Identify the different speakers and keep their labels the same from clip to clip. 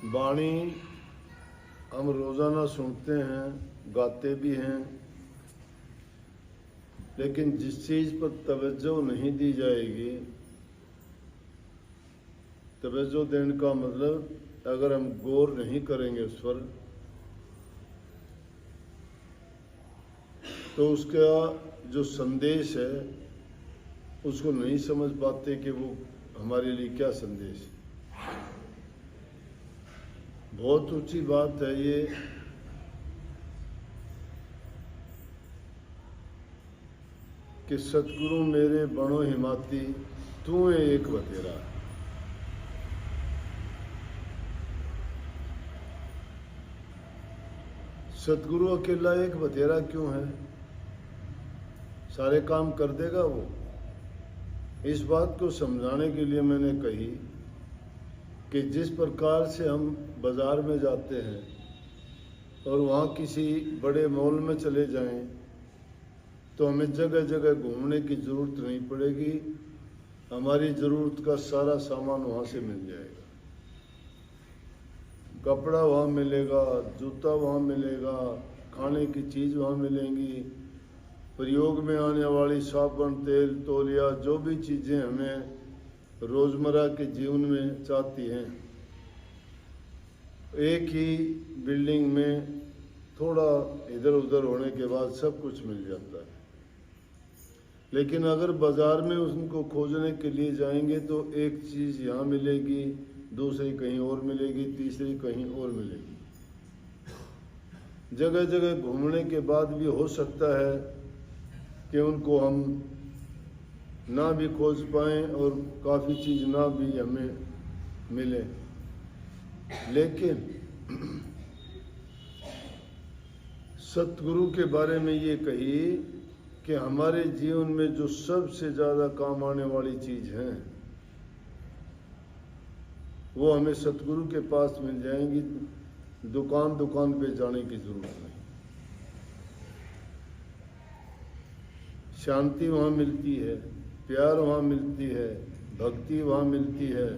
Speaker 1: वाणी हम रोज़ाना सुनते हैं, गाते भी हैं, लेकिन जिस चीज़ पर तवज्जो नहीं दी जाएगी, तवज्जो देने का मतलब अगर हम गौर नहीं करेंगे उस पर, तो उसका जो संदेश है उसको नहीं समझ पाते कि वो हमारे लिए क्या संदेश है। बहुत ऊंची बात है ये कि सतगुरु मेरे बणो हिमाती तू है एक बतेरा। सतगुरु अकेला एक बतेरा क्यों है? सारे काम कर देगा वो। इस बात को समझाने के लिए मैंने कही कि जिस प्रकार से हम बाज़ार में जाते हैं और वहाँ किसी बड़े मॉल में चले जाएं तो हमें जगह जगह घूमने की ज़रूरत नहीं पड़ेगी, हमारी ज़रूरत का सारा सामान वहाँ से मिल जाएगा। कपड़ा वहाँ मिलेगा, जूता वहाँ मिलेगा, खाने की चीज़ वहाँ मिलेंगी, प्रयोग में आने वाली साबुन, तेल, तौलिया, जो भी चीज़ें हमें रोज़मर्रा के जीवन में चाहती हैं, एक ही बिल्डिंग में थोड़ा इधर उधर होने के बाद सब कुछ मिल जाता है। लेकिन अगर बाज़ार में उनको खोजने के लिए जाएंगे तो एक चीज़ यहाँ मिलेगी, दूसरी कहीं और मिलेगी, तीसरी कहीं और मिलेगी। जगह जगह घूमने के बाद भी हो सकता है कि उनको हम ना भी खोज पाएँ और काफ़ी चीज़ ना भी हमें मिले। लेकिन सतगुरु के बारे में ये कही कि हमारे जीवन में जो सबसे ज़्यादा काम आने वाली चीज़ है वो हमें सतगुरु के पास मिल जाएंगी। दुकान दुकान पे जाने की ज़रूरत नहीं। शांति वहाँ मिलती है, प्यार वहाँ मिलती है, भक्ति वहाँ मिलती है।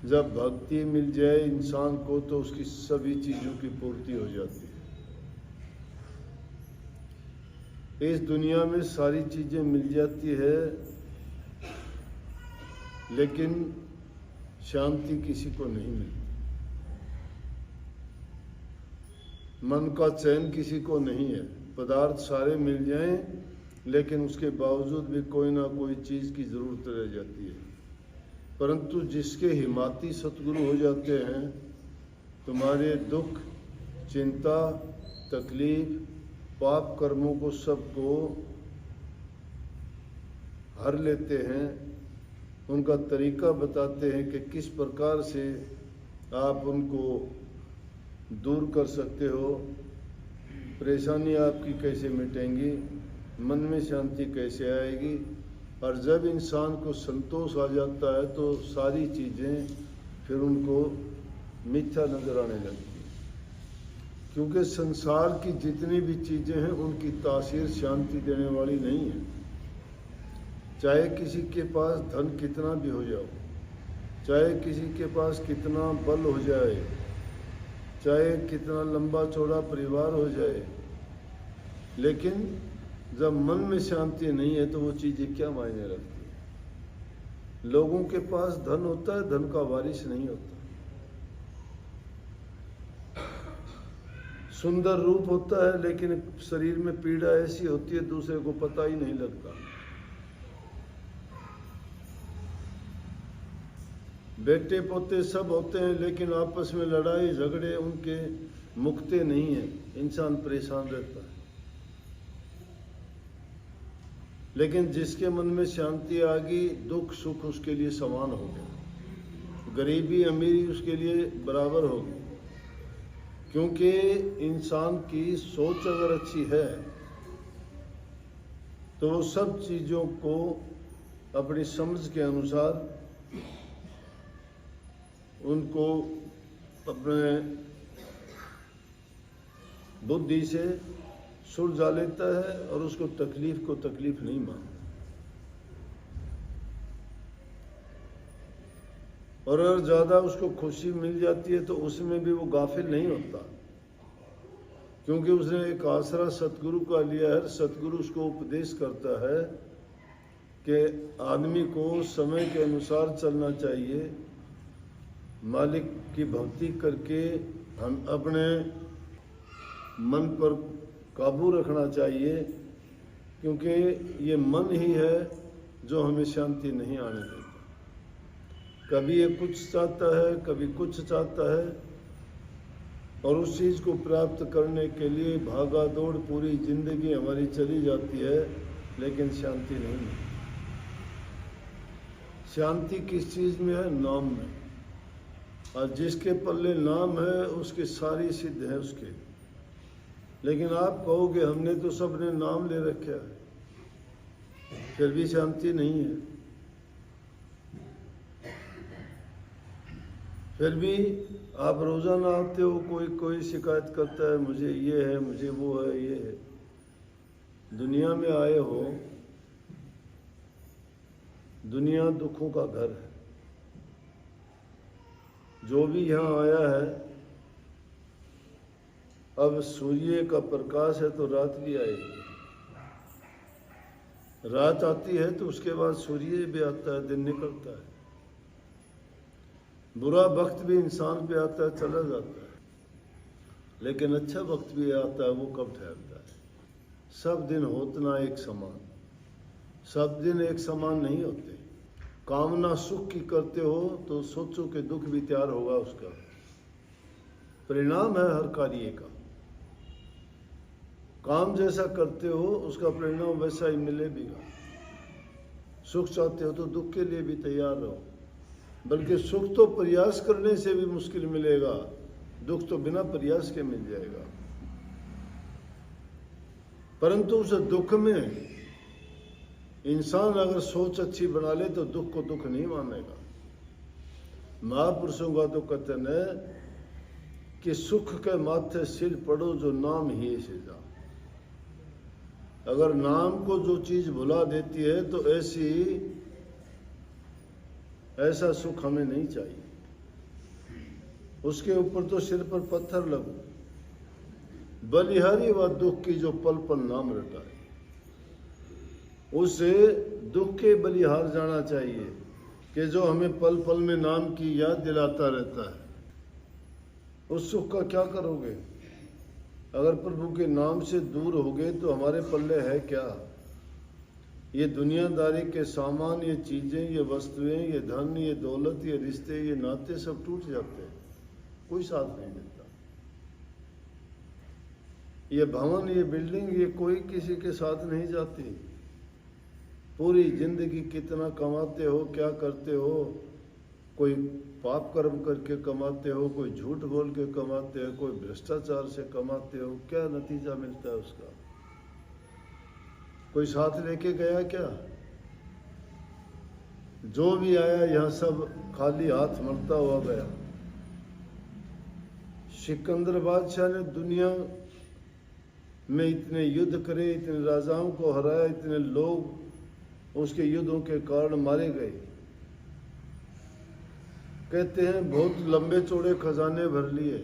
Speaker 1: जब भक्ति मिल जाए इंसान को तो उसकी सभी चीज़ों की पूर्ति हो जाती है। इस दुनिया में सारी चीज़ें मिल जाती है, लेकिन शांति किसी को नहीं मिलती। मन का चैन किसी को नहीं है। पदार्थ सारे मिल जाएं, लेकिन उसके बावजूद भी कोई ना कोई चीज़ की ज़रूरत रह जाती है। परंतु जिसके हिमाती सतगुरु हो जाते हैं, तुम्हारे दुख, चिंता, तकलीफ, पाप कर्मों को सबको हर लेते हैं। उनका तरीका बताते हैं कि किस प्रकार से आप उनको दूर कर सकते हो, परेशानी आपकी कैसे मिटेंगी, मन में शांति कैसे आएगी। और जब इंसान को संतोष आ जाता है तो सारी चीज़ें फिर उनको मिथ्या नजर आने लगती है। क्योंकि संसार की जितनी भी चीज़ें हैं उनकी तासीर शांति देने वाली नहीं है। चाहे किसी के पास धन कितना भी हो जाओ, चाहे किसी के पास कितना बल हो जाए, चाहे कितना लंबा चौड़ा परिवार हो जाए, लेकिन जब मन में शांति नहीं है तो वो चीज़ें क्या मायने रखती है। लोगों के पास धन होता है, धन का वारिस नहीं होता। सुंदर रूप होता है, लेकिन शरीर में पीड़ा ऐसी होती है दूसरे को पता ही नहीं लगता। बेटे पोते सब होते हैं, लेकिन आपस में लड़ाई झगड़े उनके मुक्ते नहीं है, इंसान परेशान रहता है। लेकिन जिसके मन में शांति आ गई, दुख सुख उसके लिए समान हो गया, गरीबी अमीरी उसके लिए बराबर हो गई। क्योंकि इंसान की सोच अगर अच्छी है तो वो सब चीज़ों को अपनी समझ के अनुसार उनको अपने बुद्धि से सुलझा लेता है और उसको तकलीफ को तकलीफ नहीं मानता। और अगर ज़्यादा उसको खुशी मिल जाती है तो उसमें भी वो गाफिल नहीं होता, क्योंकि उसने एक आसरा सतगुरु का लिया है। सतगुरु उसको उपदेश करता है कि आदमी को समय के अनुसार चलना चाहिए, मालिक की भक्ति करके हम अपने मन पर काबू रखना चाहिए, क्योंकि ये मन ही है जो हमें शांति नहीं आने देता। कभी ये कुछ चाहता है, कभी कुछ चाहता है, और उस चीज़ को प्राप्त करने के लिए भागा दौड़ पूरी जिंदगी हमारी चली जाती है, लेकिन शांति नहीं मिलती। शांति किस चीज़ में है? नाम में। और जिसके पल्ले नाम है उसकी सारी सिद्ध है उसके। लेकिन आप कहोगे हमने तो सबने नाम ले रखा है, फिर भी शांति नहीं है। फिर भी आप रोज़ाना आते हो, कोई शिकायत करता है, मुझे ये है, मुझे वो है, ये है। दुनिया में आए हो, दुनिया दुखों का घर है। जो भी यहाँ आया है, अब सूर्य का प्रकाश है तो रात भी आएगी, रात आती है तो उसके बाद सूर्य भी आता है, दिन निकलता है। बुरा वक्त भी इंसान पे आता है, चला जाता है, लेकिन अच्छा वक्त भी आता है, वो कब ठहरता है? सब दिन होतना एक समान, सब दिन एक समान नहीं होते। कामना सुख की करते हो तो सोचो कि दुख भी तैयार होगा, उसका परिणाम है हर कार्य का। काम जैसा करते हो उसका परिणाम वैसा ही मिलेगा। सुख चाहते हो तो दुख के लिए भी तैयार रहो, बल्कि सुख तो प्रयास करने से भी मुश्किल मिलेगा, दुख तो बिना प्रयास के मिल जाएगा। परंतु उस दुख में इंसान अगर सोच अच्छी बना ले तो दुख को दुख नहीं मानेगा। महापुरुषों का तो कथन है कि सुख के माथे सिर पड़ो जो नाम ही से जा। अगर नाम को जो चीज भुला देती है तो ऐसा सुख हमें नहीं चाहिए। उसके ऊपर तो सिर पर पत्थर लगो। बलिहारी व दुख की जो पल पल नाम रटाए, उसे दुख के बलिहार जाना चाहिए कि जो हमें पल पल में नाम की याद दिलाता रहता है। उस सुख का क्या करोगे? अगर प्रभु के नाम से दूर हो गए तो हमारे पल्ले है क्या? ये दुनियादारी के सामान, ये चीजें, ये वस्तुएं, ये धन, ये दौलत, ये रिश्ते, ये नाते सब टूट जाते हैं, कोई साथ नहीं देता। ये भवन, ये बिल्डिंग, ये कोई किसी के साथ नहीं जाती। पूरी जिंदगी कितना कमाते हो, क्या करते हो? कोई पाप कर्म करके कमाते हो, कोई झूठ बोल के कमाते हो, कोई भ्रष्टाचार से कमाते हो, क्या नतीजा मिलता है उसका? कोई साथ लेके गया क्या? जो भी आया यहाँ सब खाली हाथ मरता हुआ गया। सिकंदर बादशाह ने दुनिया में इतने युद्ध करे, इतने राजाओं को हराया, इतने लोग उसके युद्धों के कारण मारे गए। कहते हैं बहुत लंबे चौड़े खजाने भर लिए।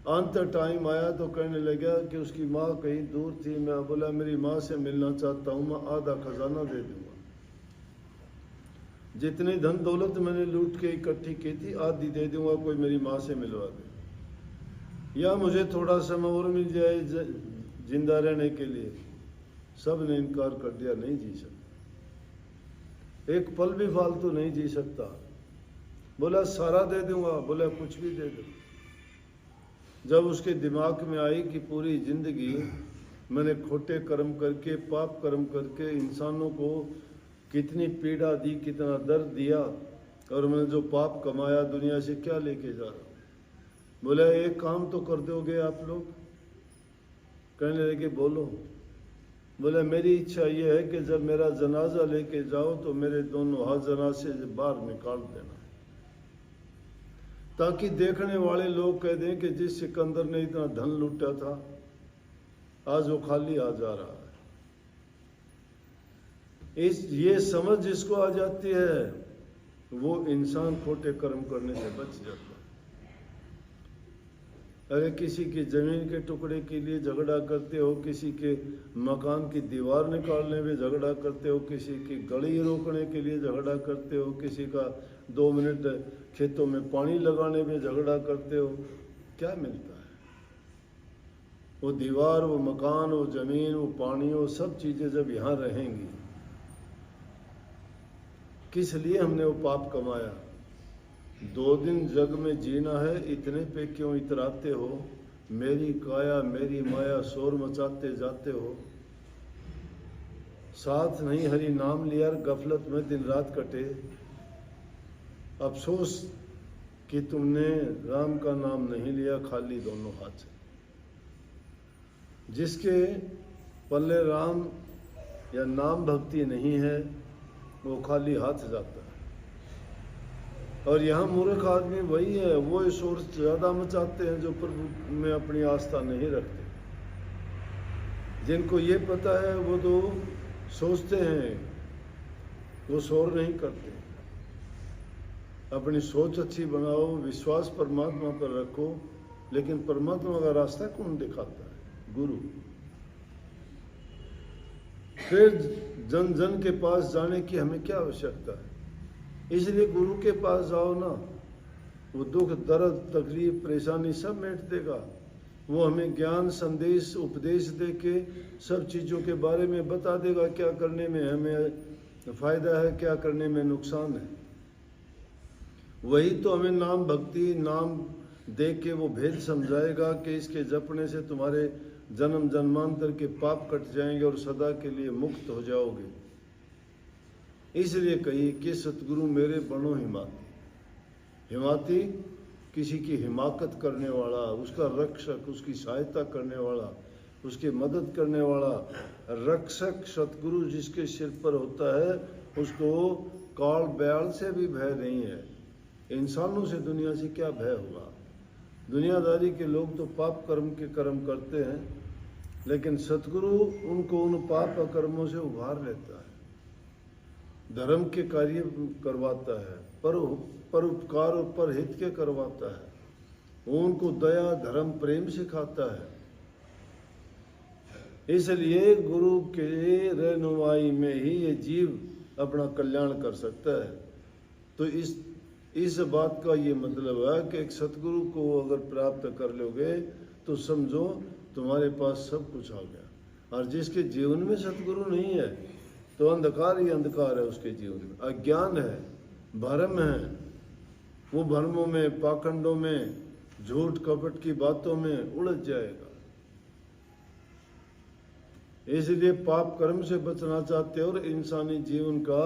Speaker 1: अंत टाइम आया तो कहने लगा कि उसकी माँ कहीं दूर थी। मैं बोला मेरी माँ से मिलना चाहता हूँ, मैं आधा खजाना दे दूंगा। जितनी धन दौलत मैंने लूट के इकट्ठी की थी आधी दे दूंगा, कोई मेरी माँ से मिलवा दे, या मुझे थोड़ा समय और मिल जाए जिंदा रहने के लिए। सब ने इनकार कर दिया, नहीं जी सकता, एक पल भी फालतू नहीं जी सकता। बोला सारा दे दूंगा, बोला कुछ भी दे दो। जब उसके दिमाग में आई कि पूरी जिंदगी मैंने खोटे कर्म करके, पाप कर्म करके इंसानों को कितनी पीड़ा दी, कितना दर्द दिया, और मैंने जो पाप कमाया दुनिया से क्या लेके जा रहा हूँ। बोला एक काम तो कर दोगे आप लोग? कहने लगे बोलो। बोले मेरी इच्छा ये है कि जब मेरा जनाजा लेके जाओ तो मेरे दोनों हाथ जनाजे से बाहर निकाल देना, ताकि देखने वाले लोग कह दें कि जिस सिकंदर ने इतना धन लूटा था आज वो खाली आ जा रहा है। ये समझ जिसको आ जाती है वो इंसान खोटे कर्म करने से बच जाता है। अगर किसी की जमीन के टुकड़े के लिए झगड़ा करते हो, किसी के मकान की दीवार निकालने में झगड़ा करते हो, किसी की गली रोकने के लिए झगड़ा करते हो, किसी का 2 मिनट खेतों में पानी लगाने में झगड़ा करते हो, क्या मिलता है? वो दीवार, वो मकान, वो जमीन, वो पानी, वो सब चीजें जब यहाँ रहेंगी, किस लिए हमने वो पाप कमाया? 2 दिन जग में जीना है, इतने पे क्यों इतराते हो? मेरी काया मेरी माया शोर मचाते जाते हो। साथ नहीं हरि नाम लिया, गफलत में दिन रात कटे। अफसोस कि तुमने राम का नाम नहीं लिया, खाली दोनों हाथ से। जिसके पल्ले राम या नाम भक्ति नहीं है, वो खाली हाथ जाता है। और यहाँ मूर्ख आदमी वही है, वो शोर ज्यादा मचाते हैं जो प्रभु में अपनी आस्था नहीं रखते। जिनको ये पता है वो तो सोचते हैं, वो शोर नहीं करते। अपनी सोच अच्छी बनाओ, विश्वास परमात्मा पर रखो, लेकिन परमात्मा का रास्ता कौन दिखाता है? गुरु। फिर जन जन के पास जाने की हमें क्या आवश्यकता है? इसलिए गुरु के पास जाओ ना, वो दुख दर्द तकलीफ परेशानी सब मिट देगा। वो हमें ज्ञान संदेश उपदेश दे के सब चीज़ों के बारे में बता देगा, क्या करने में हमें फायदा है, क्या करने में नुकसान है। वही तो हमें नाम भक्ति नाम दे के वो भेद समझाएगा कि इसके जपने से तुम्हारे जन्म जन्मांतर के पाप कट जाएंगे और सदा के लिए मुक्त हो जाओगे। इसलिए कही कि सतगुरु मेरे बनो हिमाती। हिमाती किसी की हिमाकत करने वाला, उसका रक्षक, उसकी सहायता करने वाला, उसकी मदद करने वाला। रक्षक सतगुरु जिसके सिर पर होता है, उसको काल बैल से भी भय नहीं है। इंसानों से दुनिया से क्या भय होगा? दुनियादारी के लोग तो पाप कर्म के कर्म करते हैं, लेकिन सतगुरु उनको उन पाप कर्मों से उभार लेता है, धर्म के कार्य करवाता है, पर उपकार और पर हित के करवाता है। वो उनको दया धर्म प्रेम सिखाता है। इसलिए गुरु के रहनुमाई में ही ये जीव अपना कल्याण कर सकता है। तो इस बात का ये मतलब है कि एक सतगुरु को अगर प्राप्त कर लोगे तो समझो तुम्हारे पास सब कुछ आ गया। और जिसके जीवन में सतगुरु नहीं है तो अंधकार ही अंधकार है उसके जीवन में। अज्ञान है, भ्रम है, वो भ्रमों में, पाखंडों में, झूठ कपट की बातों में उलझ जाएगा। इसलिए पाप कर्म से बचना चाहते हो और इंसानी जीवन का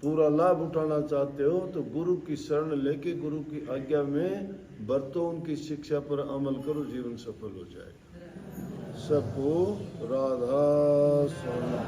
Speaker 1: पूरा लाभ उठाना चाहते हो तो गुरु की शरण लेके गुरु की आज्ञा में बरतो, उनकी शिक्षा पर अमल करो, जीवन सफल हो जाएगा। सबको राधा स्वामी।